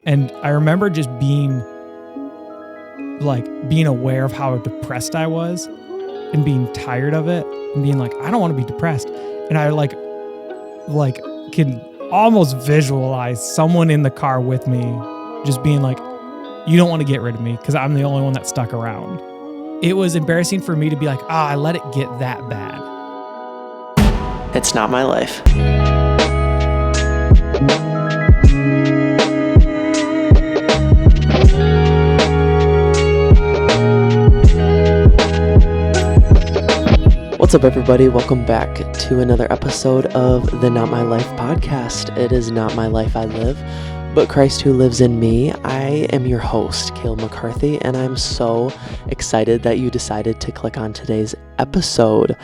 And I remember just being aware of how depressed I was and being tired of it and being like, I don't want to be depressed. And I like can almost visualize someone in the car with me just being like, you don't want to get rid of me because I'm the only one that stuck around. It was embarrassing for me to be like, I let it get that bad. It's not my life. What's up, everybody? Welcome back to another episode of the Not My Life podcast. It is not my life I live, but Christ who lives in me. I am your host, Caleb McCarthy, and I'm so excited that you decided to click on today's episode.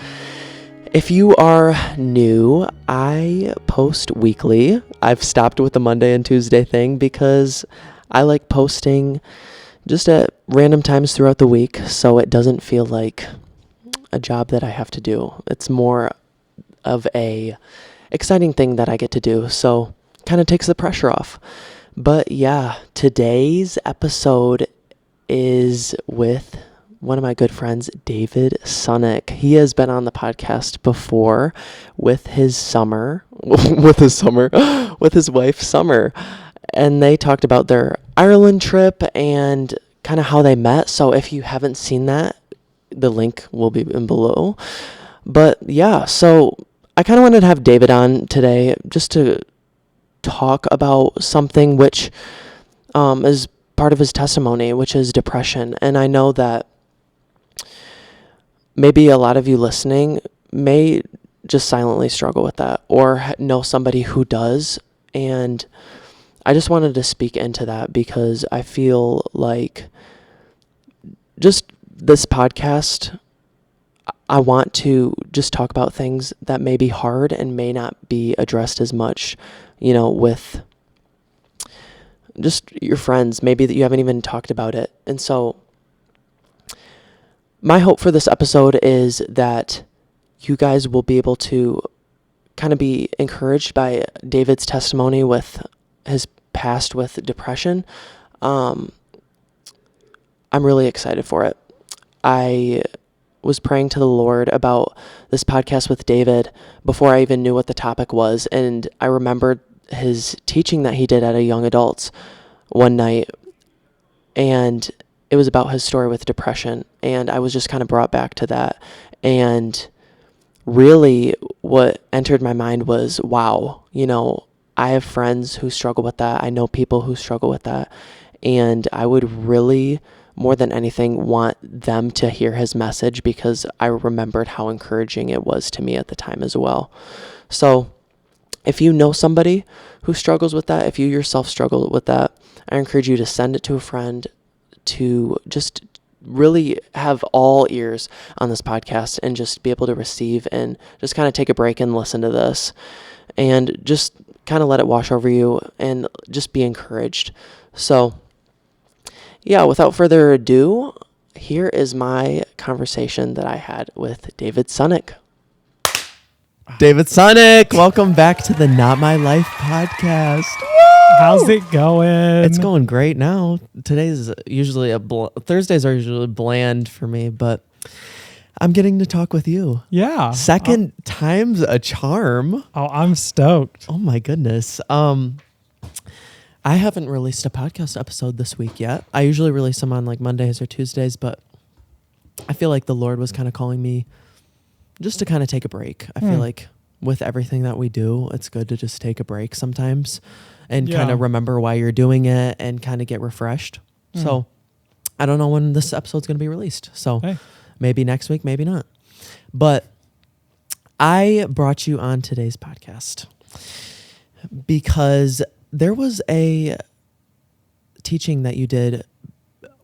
If you are new, I post weekly. I've stopped with the Monday and Tuesday thing because I like posting just at random times throughout the week, so it doesn't feel like a job that I have to do. It's more of a exciting thing that I get to do, so kind of takes the pressure off. But yeah, today's episode is with one of my good friends, David Sunnock. He has been on the podcast before with his wife, Summer, and they talked about their Ireland trip and kind of how they met. So if you haven't seen that, the link will be in below. But yeah, so I kind of wanted to have David on today just to talk about something which is part of his testimony, which is depression. And I know that maybe a lot of you listening may just silently struggle with that or know somebody who does. And I just wanted to speak into that because I feel like just this podcast, I want to just talk about things that may be hard and may not be addressed as much, with just your friends, maybe that you haven't even talked about it. And so my hope for this episode is that you guys will be able to kind of be encouraged by David's testimony with his past with depression. I'm really excited for it. I was praying to the Lord about this podcast with David before I even knew what the topic was. And I remembered his teaching that he did at a young adults one night. And it was about his story with depression. And I was just kind of brought back to that. And really what entered my mind was, wow, I have friends who struggle with that. I know people who struggle with that. And I would really, more than anything, want them to hear his message because I remembered how encouraging it was to me at the time as well. So if you know somebody who struggles with that, if you yourself struggle with that, I encourage you to send it to a friend, to just really have all ears on this podcast and just be able to receive and just kind of take a break and listen to this and just kind of let it wash over you and just be encouraged. So yeah, without further ado, here is my conversation that I had with David Sunnock. David Sunnock, welcome back to the Not My Life podcast. Woo! How's it going? It's going great now. Today's usually Thursdays are usually bland for me, but I'm getting to talk with you. Yeah. Second time's a charm. Oh, I'm stoked. Oh my goodness. I haven't released a podcast episode this week yet. I usually release them on like Mondays or Tuesdays, but I feel like the Lord was kind of calling me just to kind of take a break. I feel like with everything that we do, it's good to just take a break sometimes and kind of remember why you're doing it and kind of get refreshed. So I don't know when this episode's going to be released. So maybe next week, maybe not. But I brought you on today's podcast because there was a teaching that you did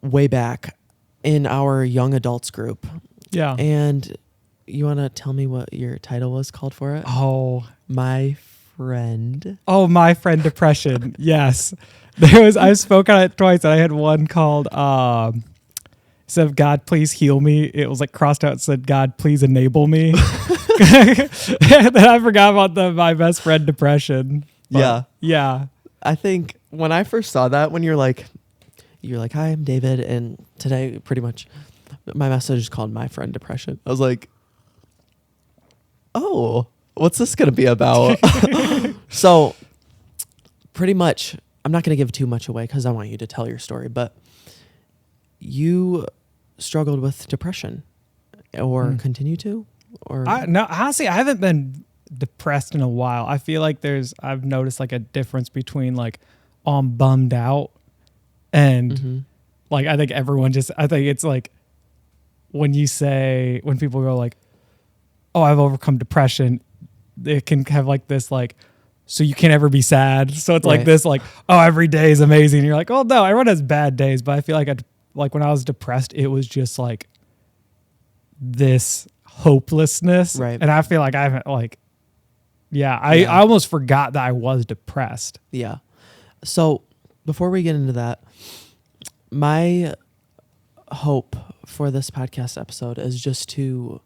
way back in our young adults group. Yeah. And you want to tell me what your title was called for it? Oh, My Friend. Oh, My Friend Depression. Yes. I've spoken on it twice. And I had one called, instead of God, please heal me. It was like crossed out and said, God, please enable me. And then I forgot about my best friend depression. But, yeah. Yeah. I think when I first saw that, when you're like, hi, I'm David, and today pretty much my message is called My Friend Depression. I was like, oh, what's this going to be about? So pretty much, I'm not going to give too much away because I want you to tell your story, but you struggled with depression or continue to? Or No, honestly, I haven't been depressed in a while. I feel like I've noticed like a difference between like, oh, I'm bummed out and like, I think it's like when people go like, oh, I've overcome depression, it can have like this like, so you can't ever be sad. So it's like this like, oh, every day is amazing. And you're like, oh no, everyone has bad days. But I feel like when I was depressed, it was just like this hopelessness. Right. And I feel like I haven't like, I almost forgot that I was depressed. Yeah. So before we get into that, my hope for this podcast episode is just to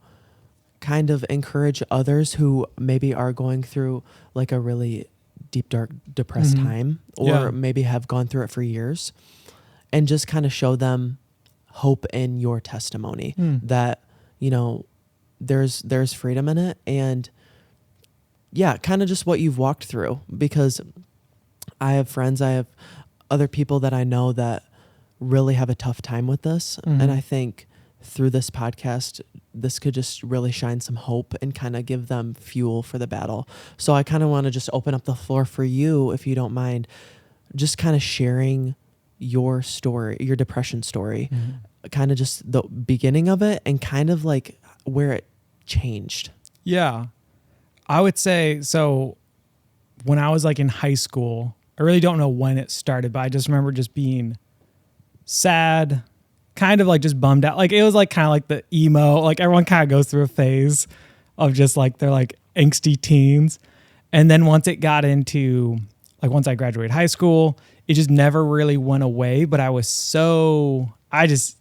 kind of encourage others who maybe are going through like a really deep, dark, depressed time, or maybe have gone through it for years, and just kind of show them hope in your testimony that, you know, there's freedom in it. And kind of just what you've walked through, because I have friends, I have other people that I know that really have a tough time with this. And I think through this podcast, this could just really shine some hope and kind of give them fuel for the battle. So I kind of want to just open up the floor for you, if you don't mind, just kind of sharing your story, your depression story, kind of just the beginning of it and kind of like where it changed. Yeah. I would say, so when I was like in high school, I really don't know when it started, but I just remember just being sad, kind of like just bummed out. Like it was like kind of like the emo, like everyone kind of goes through a phase of just like, they're like angsty teens. And then once it got into like, once I graduated high school, it just never really went away. But I just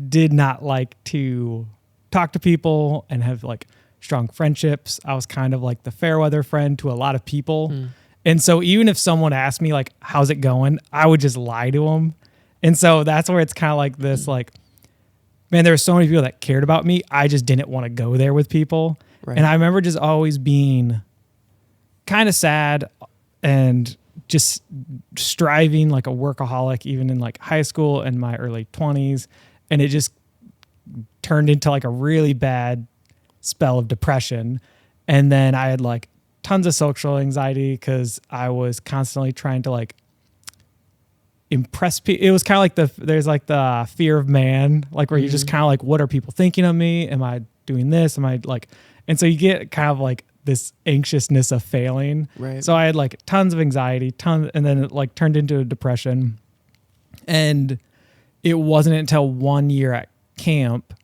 did not like to talk to people and have like strong friendships. I was kind of like the fair weather friend to a lot of people. And so even if someone asked me like, how's it going? I would just lie to them. And so that's where it's kind of like this, like, man, there were so many people that cared about me. I just didn't want to go there with people. Right. And I remember just always being kind of sad and just striving like a workaholic, even in like high school and my early 20s. And it just turned into like a really bad spell of depression. And then I had like tons of social anxiety because I was constantly trying to like impress people. It was kind of like there's like the fear of man, like where you're just kind of like, what are people thinking of me? Am I doing this? Am I like, and so you get kind of like this anxiousness of failing. Right. So I had like tons of anxiety, and then it like turned into a depression. And it wasn't until 1 year at camp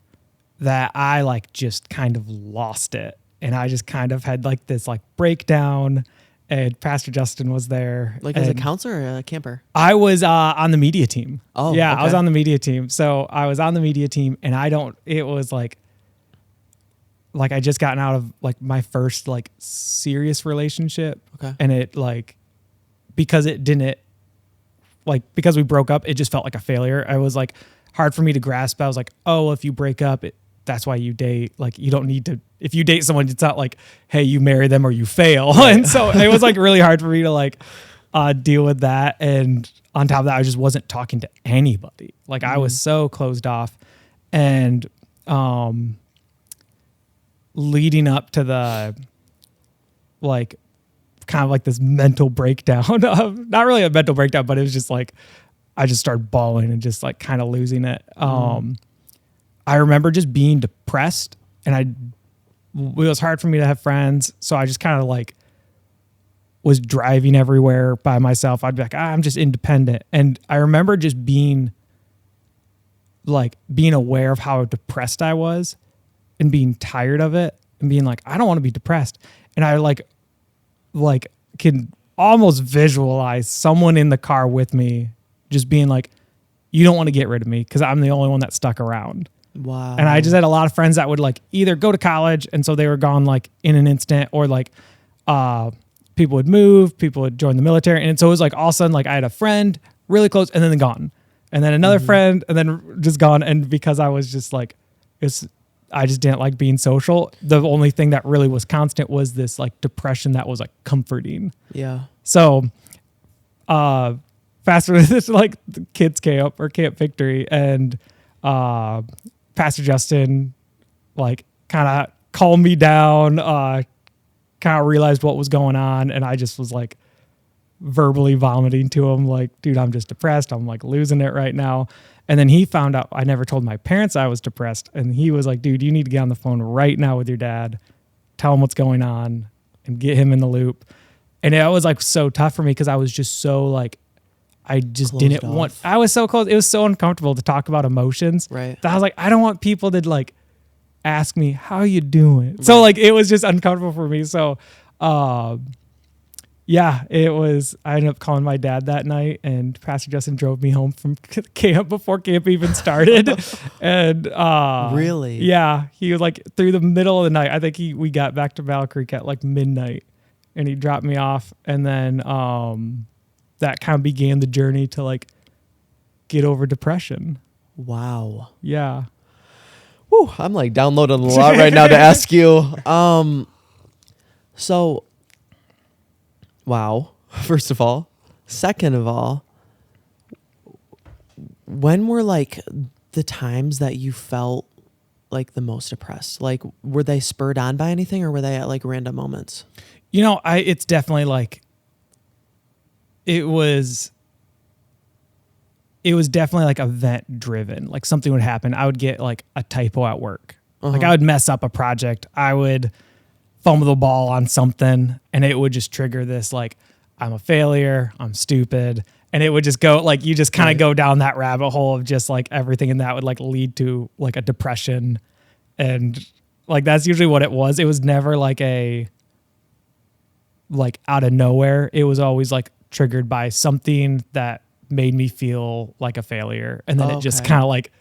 that I like just kind of lost it. And I just kind of had like this like breakdown, and Pastor Justin was there. Like as a counselor or a camper? I was on the media team. Oh, yeah. Okay. I was on the media team. So I was on the media team, and it was like I just gotten out of like my first like serious relationship. Okay. And it like, because we broke up, it just felt like a failure. I was like hard for me to grasp. I was like, oh, if you break up, that's why you date. Like you don't need to, if you date someone, it's not like, hey, you marry them or you fail. Right. And so it was like really hard for me to like deal with that. And on top of that, I just wasn't talking to anybody. Like I was so closed off. And leading up to the like kind of like this mental breakdown of, not really a mental breakdown, but it was just like I just started bawling and just like kind of losing it. I remember just being depressed, and it was hard for me to have friends. So I just kind of like was driving everywhere by myself. I'd be like, I'm just independent. And I remember just being aware of how depressed I was and being tired of it and being like, I don't want to be depressed. And I like can almost visualize someone in the car with me just being like, you don't want to get rid of me because I'm the only one that stuck around. Wow. And I just had a lot of friends that would like either go to college, and so they were gone like in an instant, or like people would move, people would join the military. And so it was like all of a sudden, like I had a friend really close and then gone. And then another friend and then just gone. And because I was just like, I just didn't like being social. The only thing that really was constant was this like depression that was like comforting. Yeah. So, fast forward this like the kids camp or Camp Victory, and Pastor Justin like kind of calmed me down, kind of realized what was going on, and I just was like verbally vomiting to him like, dude, I'm just depressed. I'm like losing it right now. And then he found out I never told my parents I was depressed, and he was like, dude, you need to get on the phone right now with your dad, tell him what's going on, and get him in the loop. And it was like so tough for me because I was just so like, I just Closed didn't off. want, I was so close. It was so uncomfortable to talk about emotions. Right. That I was like, I don't want people to like ask me, how you doing? Right. So like, it was just uncomfortable for me. So, yeah, it was, I ended up calling my dad that night, and Pastor Justin drove me home from camp before camp even started. And, really? Yeah, he was like through the middle of the night. I think we got back to Battle Creek at like midnight, and he dropped me off. And then, that kind of began the journey to like get over depression. Wow. Yeah. Whew, I'm like downloading a lot right now to ask you. So, wow. First of all, second of all, when were like the times that you felt like the most depressed? Like, were they spurred on by anything, or were they at like random moments? You know, it's definitely like, it was definitely like event driven. Like something would happen. I would get like a typo at work. Like I would mess up a project. I would fumble the ball on something, and it would just trigger this, like, I'm a failure, I'm stupid. And it would just go like, you just kind of go down that rabbit hole of just like everything. And that would like lead to like a depression. And like, that's usually what it was. It was never like like out of nowhere. It was always like triggered by something that made me feel like a failure, and then it just kind of like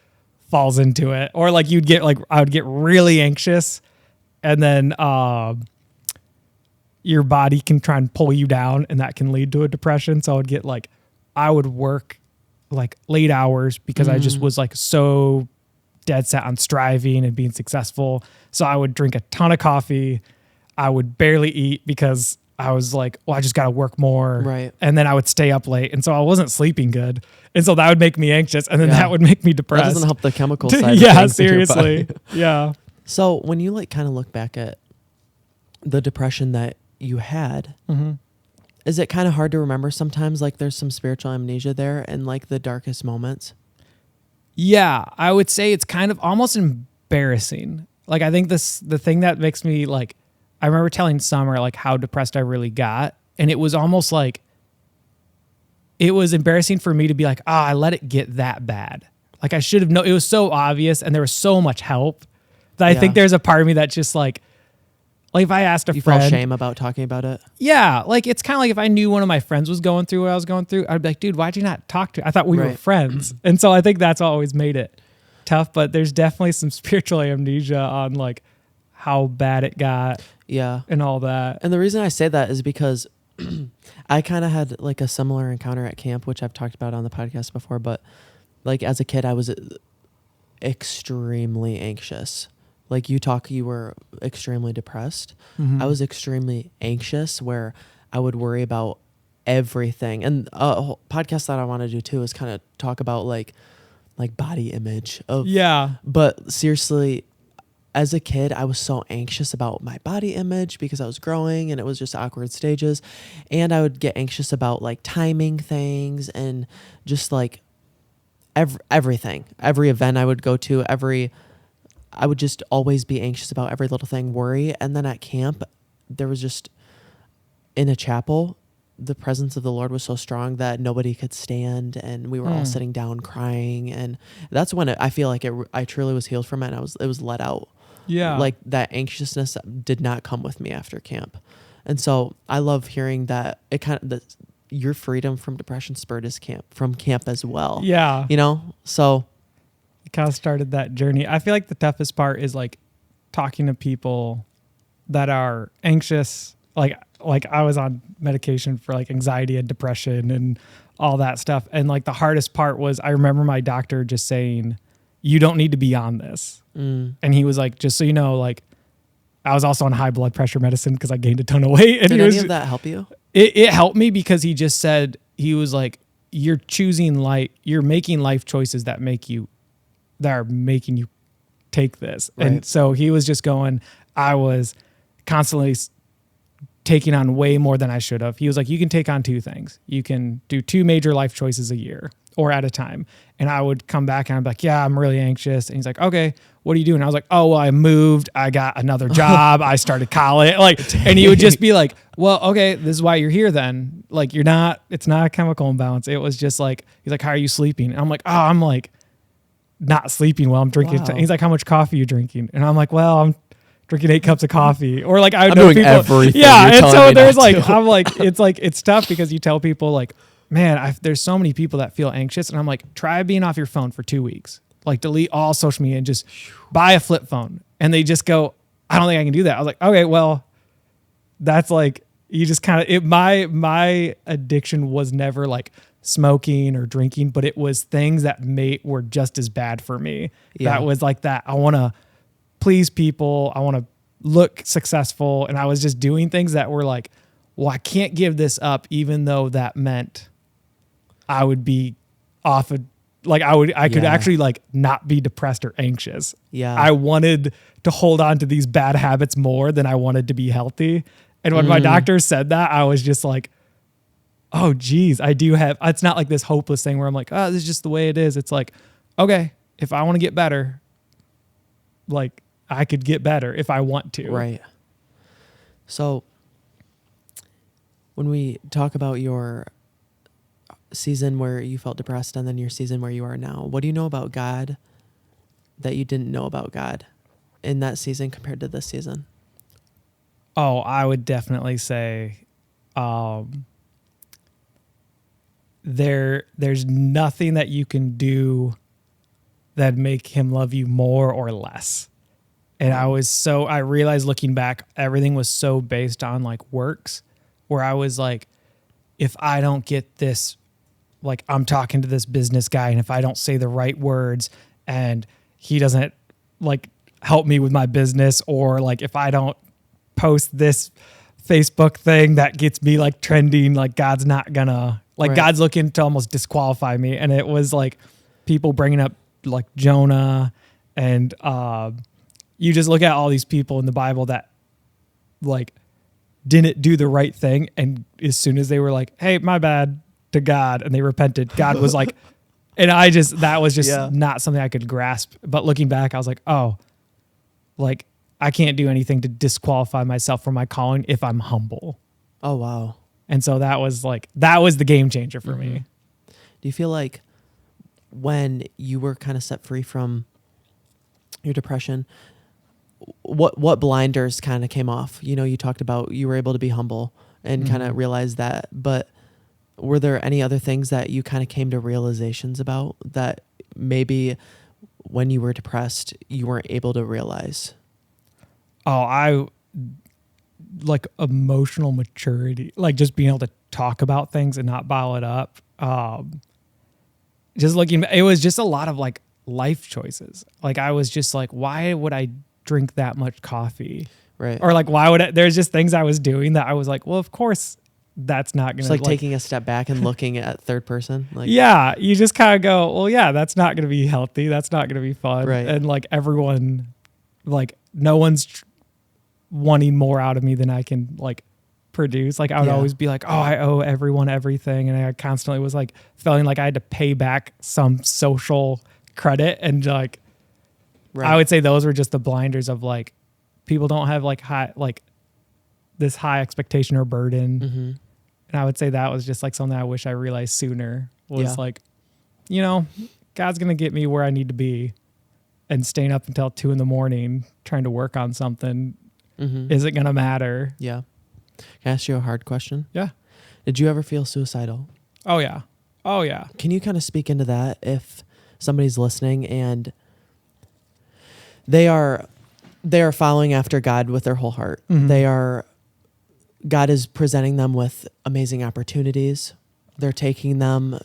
falls into it. Or like you'd get like, I would get really anxious, and then your body can try and pull you down, and that can lead to a depression. So I would work like late hours because I just was like so dead set on striving and being successful. So I would drink a ton of coffee. I would barely eat because I was like, well, I just got to work more. Right. And then I would stay up late. And so I wasn't sleeping good. And so that would make me anxious. And then that would make me depressed. That doesn't help the chemical side. Yeah, of things in your seriously. body. Yeah. So when you like kind of look back at the depression that you had, is it kind of hard to remember sometimes? Like there's some spiritual amnesia there in like the darkest moments? Yeah, I would say it's kind of almost embarrassing. Like I think the thing that makes me like, I remember telling Summer like how depressed I really got, and it was almost like, it was embarrassing for me to be like, I let it get that bad. Like I should have known. It was so obvious, and there was so much help that I think there's a part of me that's just like if I asked a friend, you felt shame about talking about it. Yeah, like it's kind of like if I knew one of my friends was going through what I was going through, I'd be like, dude, why'd you not talk to me? I thought we were friends, and so I think that's always made it tough. But there's definitely some spiritual amnesia on like how bad it got. Yeah. And all that. And the reason I say that is because I kind of had like a similar encounter at camp, which I've talked about on the podcast before. But like as a kid, I was extremely anxious. Like you were extremely depressed. I was extremely anxious, where I would worry about everything. And a whole podcast that I want to do too is kind of talk about like body image of. Yeah. But seriously, as a kid, I was so anxious about my body image because I was growing and it was just awkward stages. And I would get anxious about like timing things and just like everything. Every event I would go to, I would just always be anxious about every little thing, worry. And then at camp, there was just, in a chapel, the presence of the Lord was so strong that nobody could stand, and we were all sitting down crying. And that's when I feel like I truly was healed from it, and it was let out. Yeah. Like that anxiousness did not come with me after camp. And so I love hearing that it kind of, your freedom from depression spurred from camp as well. Yeah. You know, so it kind of started that journey. I feel like the toughest part is like talking to people that are anxious. Like like I was on medication for like anxiety and depression and all that stuff. And like the hardest part was I remember my doctor just saying, you don't need to be on this. And he was like, just so you know, like I was also on high blood pressure medicine because I gained a ton of weight. And Did he was, any of that help you? It helped me because he just said, he was like, you're making life choices that are making you take this. Right. And so he was just going, I was constantly taking on way more than I should have. He was like, you can take on 2 things. You can do 2 major life choices a year or at a time. And I would come back and I'm like, yeah, I'm really anxious. And he's like, okay, what are you doing? I was like, oh, well, I moved. I got another job. I started college. Like, and he would just be like, well, okay, this is why you're here then. Like, it's not a chemical imbalance. It was just like, he's like, how are you sleeping? And I'm like, oh, I'm like not sleeping well. I'm drinking. Wow. He's like, how much coffee are you drinking? And I'm like, well, I'm drinking 8 cups of coffee. Or like, I'm doing everything. Yeah. You're And so telling me there's not like, to. I'm like, it's tough because you tell people like, man, there's so many people that feel anxious. And I'm like, try being off your phone for 2 weeks. Like delete all social media and just buy a flip phone. And they just go, I don't think I can do that. I was like, okay, well, that's like, you just kind of, my addiction was never like smoking or drinking, but it was things that were just as bad for me. Yeah. That was like that. I want to please people. I want to look successful. And I was just doing things that were like, well, I can't give this up, even though that meant I would be off of, like I could actually like not be depressed or anxious. Yeah. I wanted to hold on to these bad habits more than I wanted to be healthy. And when my doctor said that, I was just like, oh geez, it's not like this hopeless thing where I'm like, oh, this is just the way it is. It's like, okay, if I want to get better, like I could get better if I want to. Right. So when we talk about your season where you felt depressed and then your season where you are now, what do you know about God that you didn't know about God in that season compared to this season? Oh, I would definitely say there's nothing that you can do that make him love you more or less. And I realized looking back, everything was so based on like works, where I was like, if I don't get this, like I'm talking to this business guy, and if I don't say the right words and he doesn't like help me with my business, or like if I don't post this Facebook thing that gets me like trending, like God's not gonna, like God's looking to almost disqualify me. And it was like people bringing up like Jonah, and you just look at all these people in the Bible that like didn't do the right thing. And as soon as they were like, hey, my bad, to God, and they repented, God was like, and that was just not something I could grasp. But looking back, I was like, oh, like I can't do anything to disqualify myself from my calling if I'm humble. Oh, wow. And so that was the game changer for me. Do you feel like when you were kind of set free from your depression, what blinders kind of came off? You know, you talked about you were able to be humble and kind of realize that, but were there any other things that you kind of came to realizations about that maybe when you were depressed, you weren't able to realize? Oh, like emotional maturity, like just being able to talk about things and not bottle it up. It was just a lot of like life choices. Like I was just like, why would I drink that much coffee? Right. Or like, there's just things I was doing that I was like, well, of course that's not going to, it's like taking a step back and looking at third person. Like, yeah, you just kind of go, well, yeah, that's not going to be healthy. That's not going to be fun. Right. And like everyone, like no one's wanting more out of me than I can like produce. Like I would always be like, oh, I owe everyone everything. And I constantly was like feeling like I had to pay back some social credit. And like, I would say those were just the blinders of like, people don't have like this high expectation or burden. And I would say that was just like something I wish I realized sooner was like, you know, God's going to get me where I need to be, and staying up until 2 a.m. trying to work on something isn't going to matter. Yeah. Can I ask you a hard question? Yeah. Did you ever feel suicidal? Oh yeah. Oh yeah. Can you kind of speak into that if somebody's listening and they are following after God with their whole heart? They are God is presenting them with amazing opportunities. They're taking them,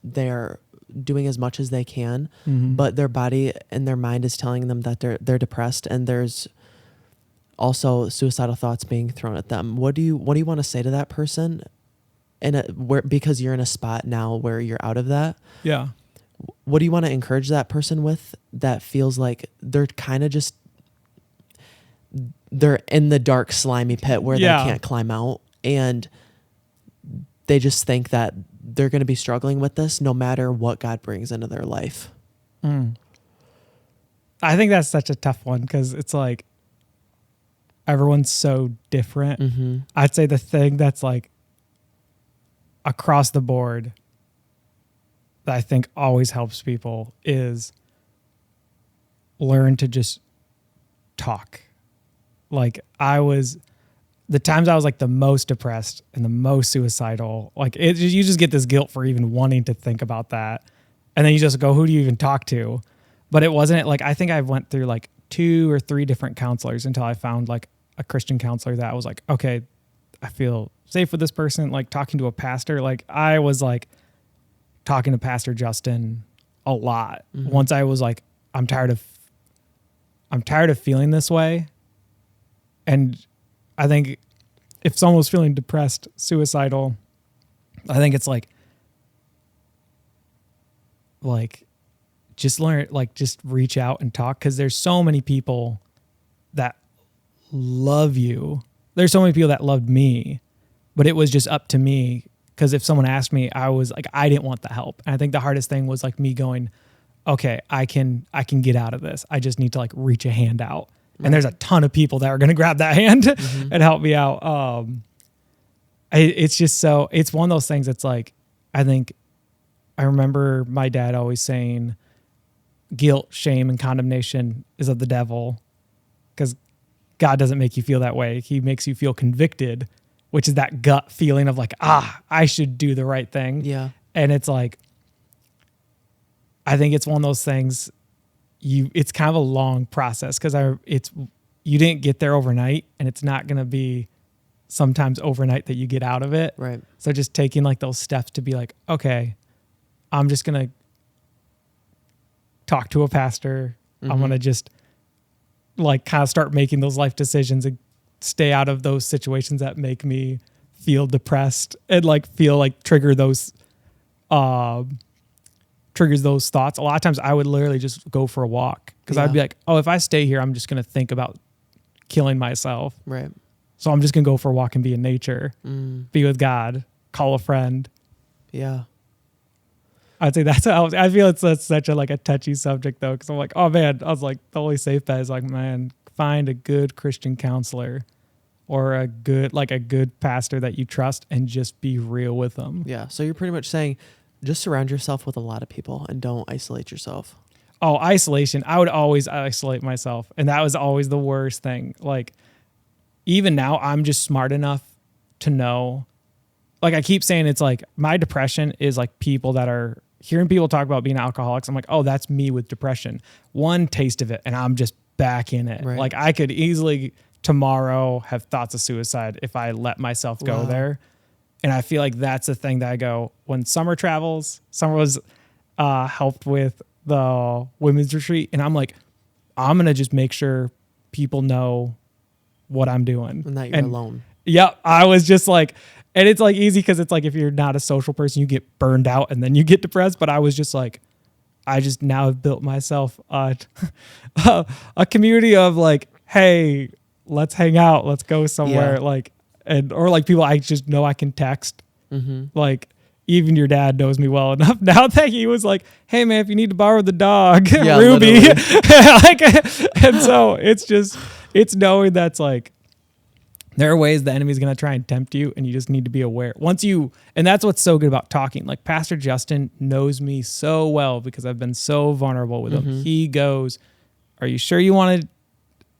they're doing as much as they can, but their body and their mind is telling them that they're depressed, and there's also suicidal thoughts being thrown at them. What do you want to say to that person? Because you're in a spot now where you're out of that. Yeah. What do you want to encourage that person with that feels like they're kind of they're in the dark, slimy pit where they can't climb out, and they just think that they're going to be struggling with this no matter what God brings into their life? I think that's such a tough one because it's like everyone's so different. I'd say the thing that's like across the board that I think always helps people is learn to just talk. Like the times I was like the most depressed and the most suicidal, like you just get this guilt for even wanting to think about that. And then you just go, who do you even talk to? But it wasn't like, I think I went through like 2 or 3 different counselors until I found like a Christian counselor that was like, okay, I feel safe with this person. Like talking to a pastor, like I was like talking to Pastor Justin a lot. Once I was like, I'm tired of feeling this way. And I think if someone was feeling depressed, suicidal, I think it's like just learn, like just reach out and talk. Cause there's so many people that love you. There's so many people that loved me, but it was just up to me. Cause if someone asked me, I was like, I didn't want the help. And I think the hardest thing was like me going, okay, I can get out of this. I just need to like reach a hand out. Right. And there's a ton of people that are going to grab that hand and help me out. It's just so, it's one of those things that's like, I think I remember my dad always saying guilt, shame, and condemnation is of the devil, because God doesn't make you feel that way. He makes you feel convicted, which is that gut feeling of like, I should do the right thing. Yeah. And it's like, I think it's one of those things it's kind of a long process because you didn't get there overnight, and it's not going to be sometimes overnight that you get out of it. Right. So just taking like those steps to be like, okay, I'm just going to talk to a pastor. I'm going to just like kind of start making those life decisions and stay out of those situations that make me feel depressed and like feel like triggers those thoughts. A lot of times I would literally just go for a walk because I'd be like, oh, if I stay here, I'm just going to think about killing myself. Right. So I'm just going to go for a walk and be in nature, be with God, call a friend. Yeah. I'd say that's how I feel. It's such a like a touchy subject though. Cause I'm like, oh man, I was like, the only safe bet is like, man, find a good Christian counselor or a good pastor that you trust and just be real with them. Yeah. So you're pretty much saying just surround yourself with a lot of people and don't isolate yourself. Oh, isolation. I would always isolate myself. And that was always the worst thing. Like even now I'm just smart enough to know, like I keep saying, it's like my depression is like people that are hearing people talk about being alcoholics. I'm like, oh, that's me with depression. One taste of it and I'm just back in it. Right. Like I could easily tomorrow have thoughts of suicide if I let myself go there. And I feel like that's the thing that I go, when Summer travels, Summer was helped with the women's retreat. And I'm like, I'm going to just make sure people know what I'm doing. And that you're alone. Yep. I was just like, and it's like easy because it's like if you're not a social person, you get burned out and then you get depressed. But I was just like, I just now have built myself a community of like, hey, let's hang out. Let's go somewhere. Yeah. Or like people I just know I can text. Like even your dad knows me well enough now that he was like, hey man, if you need to borrow the dog, yeah, Ruby. And so it's knowing that's like, there are ways the enemy's going to try and tempt you and you just need to be aware. And that's what's so good about talking. Like Pastor Justin knows me so well because I've been so vulnerable with him. He goes, are you sure you want to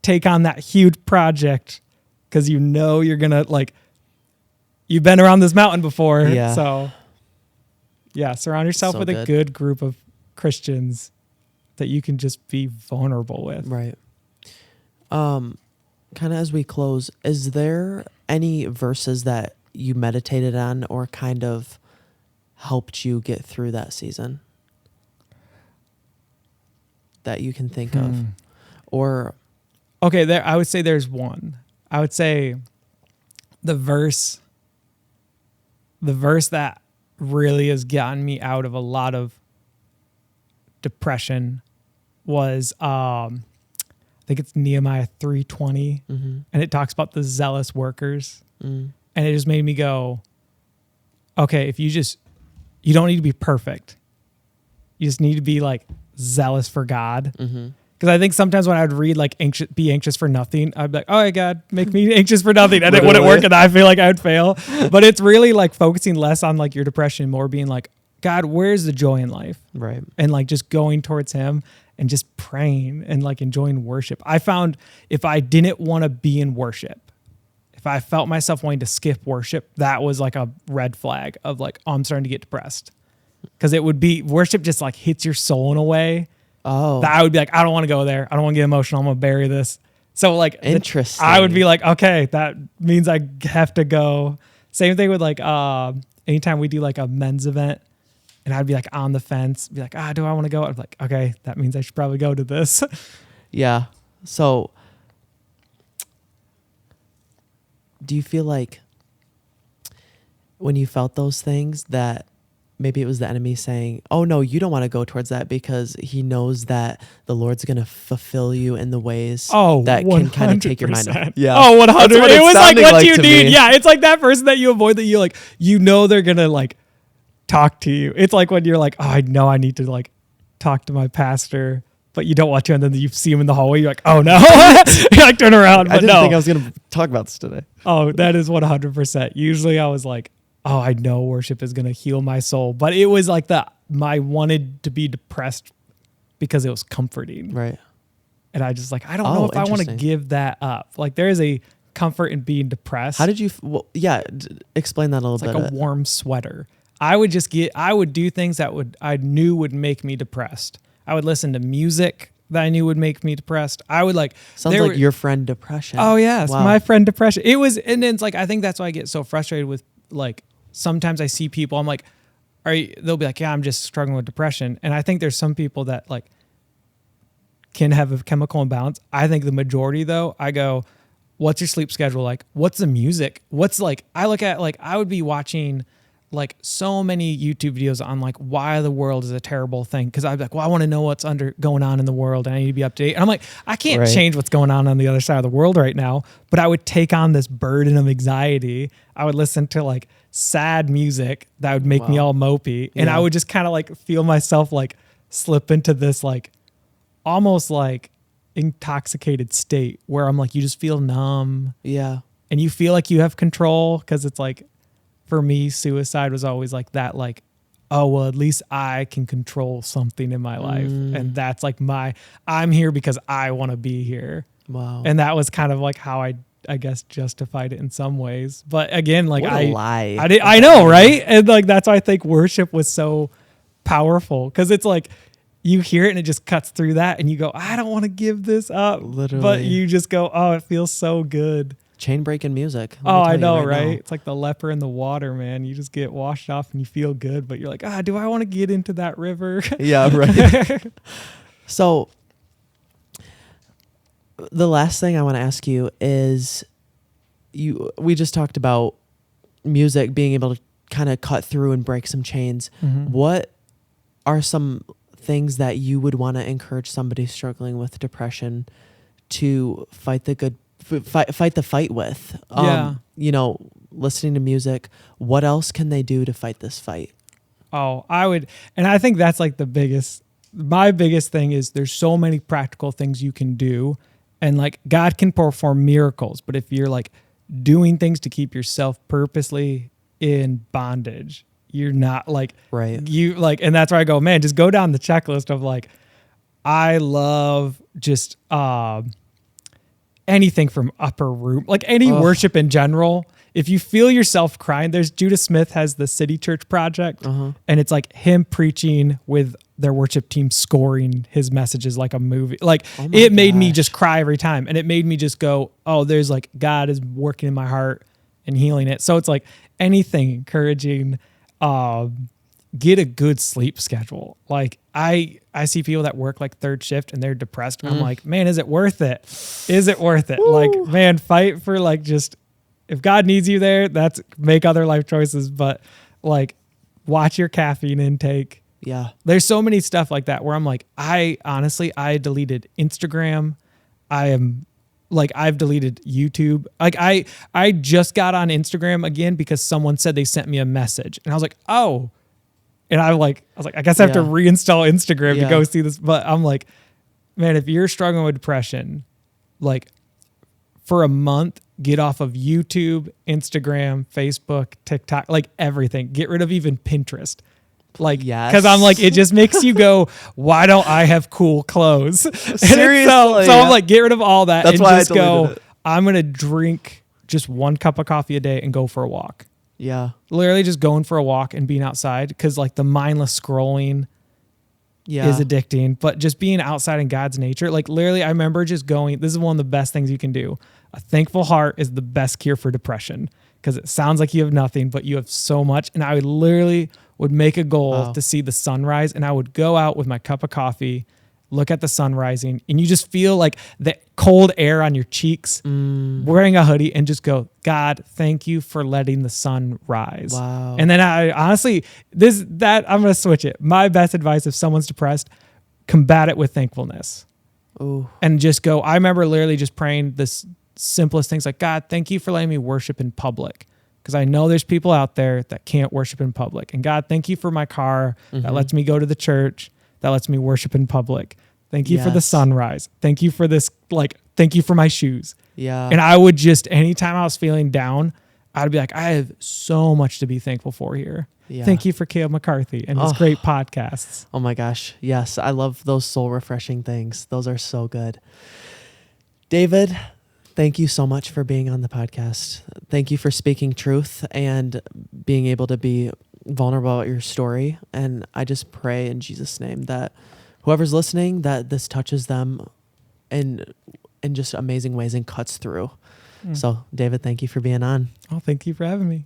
take on that huge project? Because you know you're going to like, you've been around this mountain before. Yeah. So yeah, surround yourself with a good group of Christians that you can just be vulnerable with. Right. Kind of as we close, is there any verses that you meditated on or kind of helped you get through that season that you can think of? Or okay, there I would say there's one. I would say the verse that really has gotten me out of a lot of depression was I think it's Nehemiah 3:20, and it talks about the zealous workers, and it just made me go, okay, if you don't need to be perfect, you just need to be like zealous for God. Because I think sometimes when I would read like be anxious for nothing, I'd be like, oh, God, make me anxious for nothing. And it wouldn't work, and I feel like I would fail. But it's really like focusing less on like your depression, more being like, God, where's the joy in life? Right. And like just going towards him and just praying and like enjoying worship. I found if I didn't want to be in worship, if I felt myself wanting to skip worship, that was like a red flag of like, oh, I'm starting to get depressed. Because it would be worship just like hits your soul in a way. Oh, That I would be like, I don't want to go there. I don't want to get emotional. I'm going to bury this. So like, interesting. I would be like, okay, that means I have to go. Same thing with like, anytime we do like a men's event and I'd be like on the fence, be like, do I want to go? I'd be like, okay, that means I should probably go to this. Yeah. So do you feel like when you felt those things that maybe it was the enemy saying, oh no, you don't want to go towards that because he knows that the Lord's going to fulfill you in the ways that can kind of take your mind off. Yeah. Oh, 100. It was like what you need. Me. Yeah. It's like that person that you avoid that you like, they're going to like talk to you. It's like when you're like, oh, I know I need to like talk to my pastor, but you don't want to. And then you see him in the hallway. You're like, oh no, you like turn around. But I didn't think I was going to talk about this today. Oh, that is 100%. Usually I was like, oh, I know worship is going to heal my soul. But it was like I wanted to be depressed because it was comforting. Right. And I just like, I don't know if I want to give that up. Like there is a comfort in being depressed. How did you, explain that a little bit. It's like a warm sweater. I would do things that I knew would make me depressed. I would listen to music that I knew would make me depressed. I would like, sounds like your friend depression. Oh yes. Wow. My friend depression. It was, and then it's like, I think that's why I get so frustrated with like, sometimes I see people, I'm like, they'll be like, yeah, I'm just struggling with depression. And I think there's some people that like can have a chemical imbalance. I think the majority though, I go, what's your sleep schedule like? What's the music? What's like, I look at like, I would be watching like so many YouTube videos on like why the world is a terrible thing. Cause I'd be like, well, I want to know what's going on in the world and I need to be up to date. And I'm like, I can't change what's going on the other side of the world right now, but I would take on this burden of anxiety. I would listen to like sad music that would make me all mopey. And I would just kind of like feel myself like slip into this like almost like intoxicated state where I'm like, you just feel numb. Yeah. And you feel like you have control. Cause it's like, for me, suicide was always like that, like, oh, well, at least I can control something in my life. And that's like I'm here because I want to be here. Wow. And that was kind of like how I guess justified it in some ways. But again, like what a lie. I know, right? And like, that's why I think worship was so powerful. Cause it's like, you hear it and it just cuts through that and you go, I don't want to give this up. Literally. But you just go, oh, it feels so good. Chain breaking music. Oh, I know, right? It's like the leper in the water, man. You just get washed off and you feel good, but you're like, do I want to get into that river? Yeah, right. So the last thing I want to ask you is we just talked about music being able to kind of cut through and break some chains. Mm-hmm. What are some things that you would want to encourage somebody struggling with depression to fight the fight with? Listening to music. What else can they do to fight this fight? Oh, I would, and I think that's like my biggest thing is there's so many practical things you can do, and like God can perform miracles, but if you're like doing things to keep yourself purposely in bondage, you're not like, right. You like, and that's where I go, man, just go down the checklist of like, I love just, anything from upper room, like any worship in general. If you feel yourself crying, there's Judah Smith has the City Church Project, and it's like him preaching with their worship team scoring his messages like a movie. Like it made me just cry every time, and it made me just go, oh, there's like God is working in my heart and healing it. So it's like anything encouraging, get a good sleep schedule. Like I see people that work like third shift and they're depressed. And I'm like, man, is it worth it? Is it worth it? Woo. Like, man, fight for like, just if God needs you there, that's make other life choices. But like, watch your caffeine intake. Yeah. There's so many stuff like that where I'm like, I deleted Instagram. I've deleted YouTube. Like I just got on Instagram again because someone said they sent me a message and I was like, oh, and I was like, I guess I have to reinstall Instagram to go see this. But I'm like, man, if you're struggling with depression, like for a month, get off of YouTube, Instagram, Facebook, TikTok, like everything. Get rid of even Pinterest. Like, because I'm like, it just makes you go, why don't I have cool clothes? Seriously. So I'm like, get rid of all that. That's and why just I deleted it. I'm going to drink just 1 cup of coffee a day and go for a walk. Yeah. Literally just going for a walk and being outside, because like the mindless scrolling is addicting, but just being outside in God's nature. Like literally, I remember just going, this is one of the best things you can do. A thankful heart is the best cure for depression, because it sounds like you have nothing, but you have so much. And I would make a goal to see the sunrise, and I would go out with my cup of coffee, look at the sun rising, and you just feel like the cold air on your cheeks, wearing a hoodie, and just go, God, thank you for letting the sun rise. Wow. And then I honestly, I'm going to switch it. My best advice if someone's depressed, combat it with thankfulness. Ooh. And just go, I remember literally just praying this simplest things like, God, thank you for letting me worship in public, because I know there's people out there that can't worship in public. And God, thank you for my car that lets me go to the church, that lets me worship in public. Thank you for the sunrise. Thank you for this, like, thank you for my shoes. Yeah. And I would just, anytime I was feeling down, I'd be like, I have so much to be thankful for here. Yeah. Thank you for Caleb McCarthy and his great podcasts. Oh my gosh. Yes. I love those soul refreshing things. Those are so good. David, thank you so much for being on the podcast. Thank you for speaking truth and being able to be vulnerable about your story. And I just pray in Jesus' name that whoever's listening, that this touches them in just amazing ways and cuts through. So, David, thank you for being on. Oh, thank you for having me.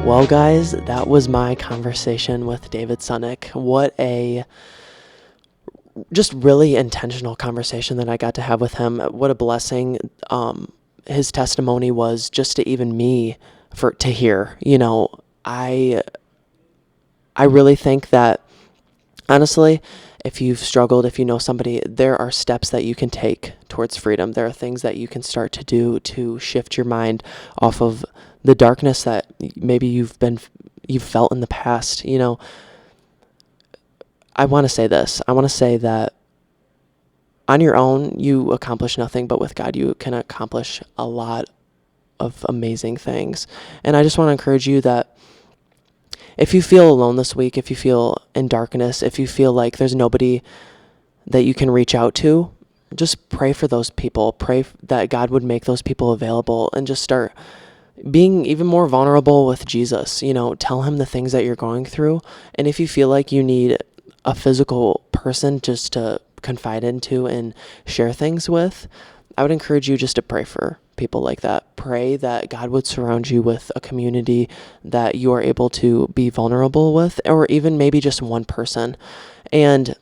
Well, guys, that was my conversation with David Sunnock. What a just really intentional conversation that I got to have with him. What a blessing his testimony was, just to even me to hear. You know, I really think that, honestly, if you've struggled, if you know somebody, there are steps that you can take towards freedom. There are things that you can start to do to shift your mind off of the darkness that maybe you've felt in the past. You know, I want to say this. I want to say that on your own, you accomplish nothing, but with God, you can accomplish a lot of amazing things. And I just want to encourage you that if you feel alone this week, if you feel in darkness, if you feel like there's nobody that you can reach out to, just pray for those people. Pray that God would make those people available, and just start being even more vulnerable with Jesus. You know, tell him the things that you're going through. And if you feel like you need a physical person just to confide into and share things with, I would encourage you just to pray for people like that. Pray that God would surround you with a community that you are able to be vulnerable with, or even maybe just one person. And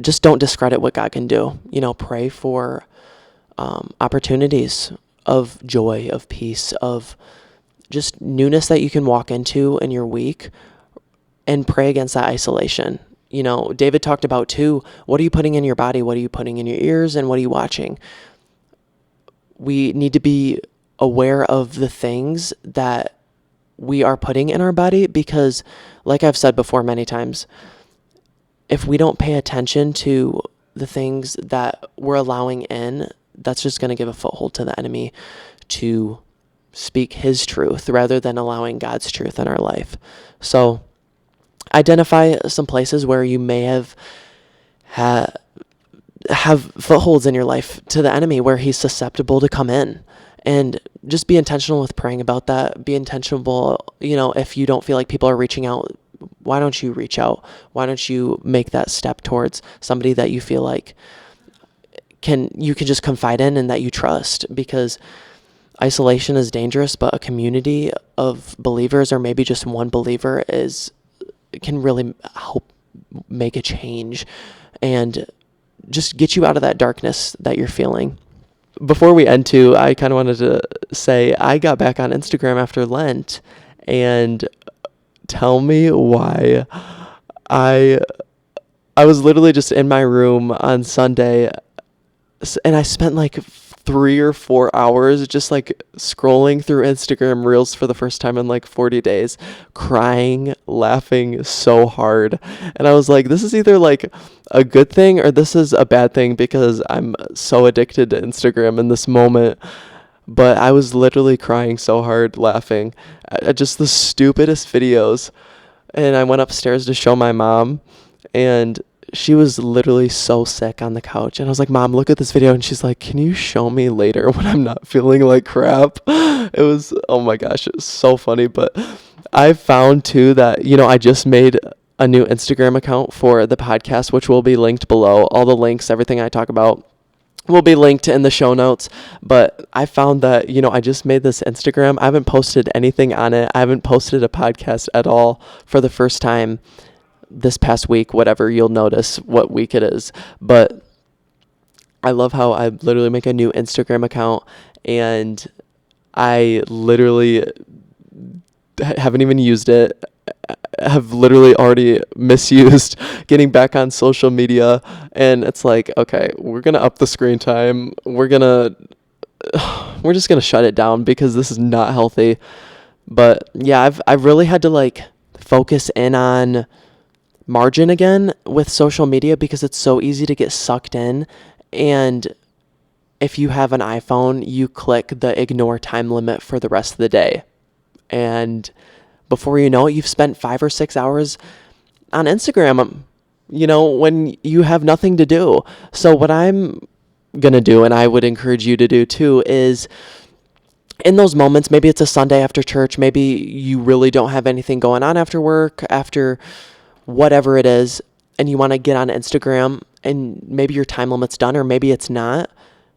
just don't discredit what God can do. You know, pray for opportunities of joy, of peace, of just newness that you can walk into in your week, and pray against that isolation. You know, David talked about too, what are you putting in your body? What are you putting in your ears? And what are you watching? We need to be aware of the things that we are putting in our body, because like I've said before many times, if we don't pay attention to the things that we're allowing in, that's just going to give a foothold to the enemy to speak his truth rather than allowing God's truth in our life. So identify some places where you may have footholds in your life to the enemy, where he's susceptible to come in, and just be intentional with praying about that. Be intentional, you know, if you don't feel like people are reaching out, why don't you reach out? Why don't you make that step towards somebody that you feel like you can just confide in and that you trust? Because isolation is dangerous, but a community of believers, or maybe just one believer, can really help make a change and just get you out of that darkness that you're feeling. Before we end too, I kind of wanted to say I got back on Instagram after Lent, and tell me why. I was literally just in my room on Sunday, and I spent like 3 or 4 hours just like scrolling through Instagram Reels for the first time in like 40 days, crying, laughing so hard. And I was like, this is either like a good thing or this is a bad thing, because I'm so addicted to Instagram in this moment. But I was literally crying so hard, laughing at just the stupidest videos. And I went upstairs to show my mom, and she was literally so sick on the couch. And I was like, Mom, look at this video. And she's like, can you show me later when I'm not feeling like crap? It was, oh my gosh, it was so funny. But I found too that, I just made a new Instagram account for the podcast, which will be linked below. All the links, everything I talk about will be linked in the show notes. But I found that, I just made this Instagram. I haven't posted anything on it. I haven't posted a podcast at all for the first time this past week, whatever. You'll notice what week it is. But I love how I literally make a new Instagram account, and I literally haven't even used it. Have literally already misused getting back on social media. And it's like, okay, we're gonna up the screen time. We're just gonna shut it down, because this is not healthy. But yeah, I've really had to like focus in on margin again with social media, because it's so easy to get sucked in. And if you have an iPhone, you click the ignore time limit for the rest of the day, and before you know it, you've spent 5 or 6 hours on Instagram, when you have nothing to do. So what I'm gonna do, and I would encourage you to do too, is in those moments, maybe it's a Sunday after church, maybe you really don't have anything going on after work, after whatever it is, and you want to get on Instagram, and maybe your time limit's done, or maybe it's not.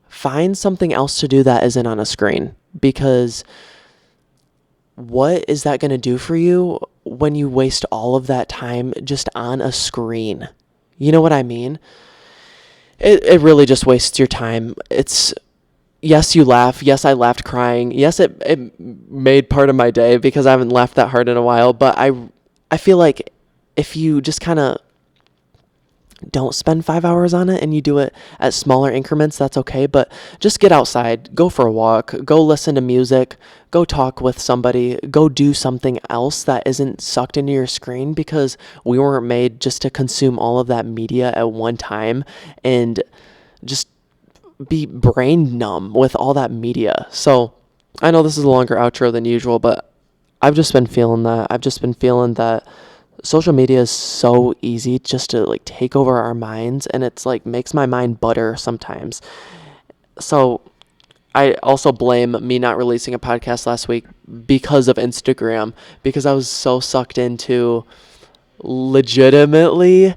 Find something else to do that isn't on a screen, because what is that going to do for you when you waste all of that time just on a screen? You know what I mean? It really just wastes your time. Yes, you laugh. Yes, I laughed crying. Yes, it made part of my day, because I haven't laughed that hard in a while. But I feel like if you just kind of don't spend 5 hours on it and you do it at smaller increments, that's okay. But just get outside, go for a walk, go listen to music, go talk with somebody, go do something else that isn't sucked into your screen, because we weren't made just to consume all of that media at one time and just be brain numb with all that media. So I know this is a longer outro than usual, but I've just been feeling that. I've just been feeling that social media is so easy just to like take over our minds, and it's like makes my mind butter sometimes. So I also blame me not releasing a podcast last week because of Instagram, because I was so sucked into legitimately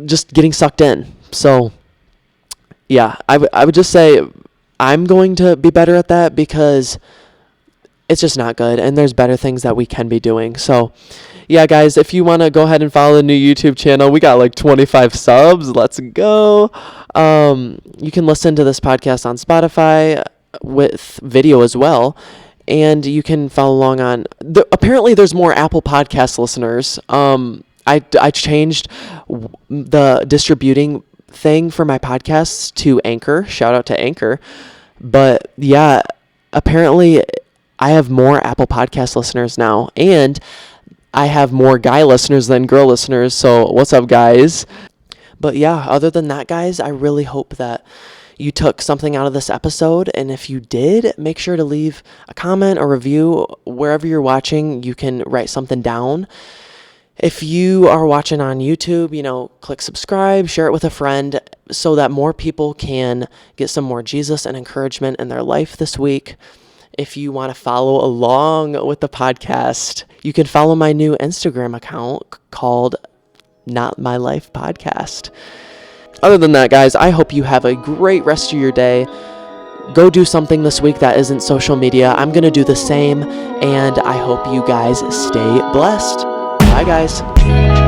just getting sucked in. So yeah, I would just say I'm going to be better at that, because it's just not good, and there's better things that we can be doing. So yeah, guys, if you want to go ahead and follow the new YouTube channel, we got like 25 subs. Let's go. You can listen to this podcast on Spotify with video as well, and you can follow along on apparently there's more Apple Podcast listeners. I changed the distributing thing for my podcasts to Anchor. Shout out to Anchor. But yeah, apparently I have more Apple Podcast listeners now, and I have more guy listeners than girl listeners. So what's up, guys? But yeah, other than that, guys, I really hope that you took something out of this episode. And if you did, make sure to leave a comment or review wherever you're watching. You can write something down. If you are watching on YouTube, click subscribe, share it with a friend, so that more people can get some more Jesus and encouragement in their life this week. If you want to follow along with the podcast, you can follow my new Instagram account called Not My Life Podcast. Other than that, guys, I hope you have a great rest of your day. Go do something this week that isn't social media. I'm going to do the same, and I hope you guys stay blessed. Bye, guys.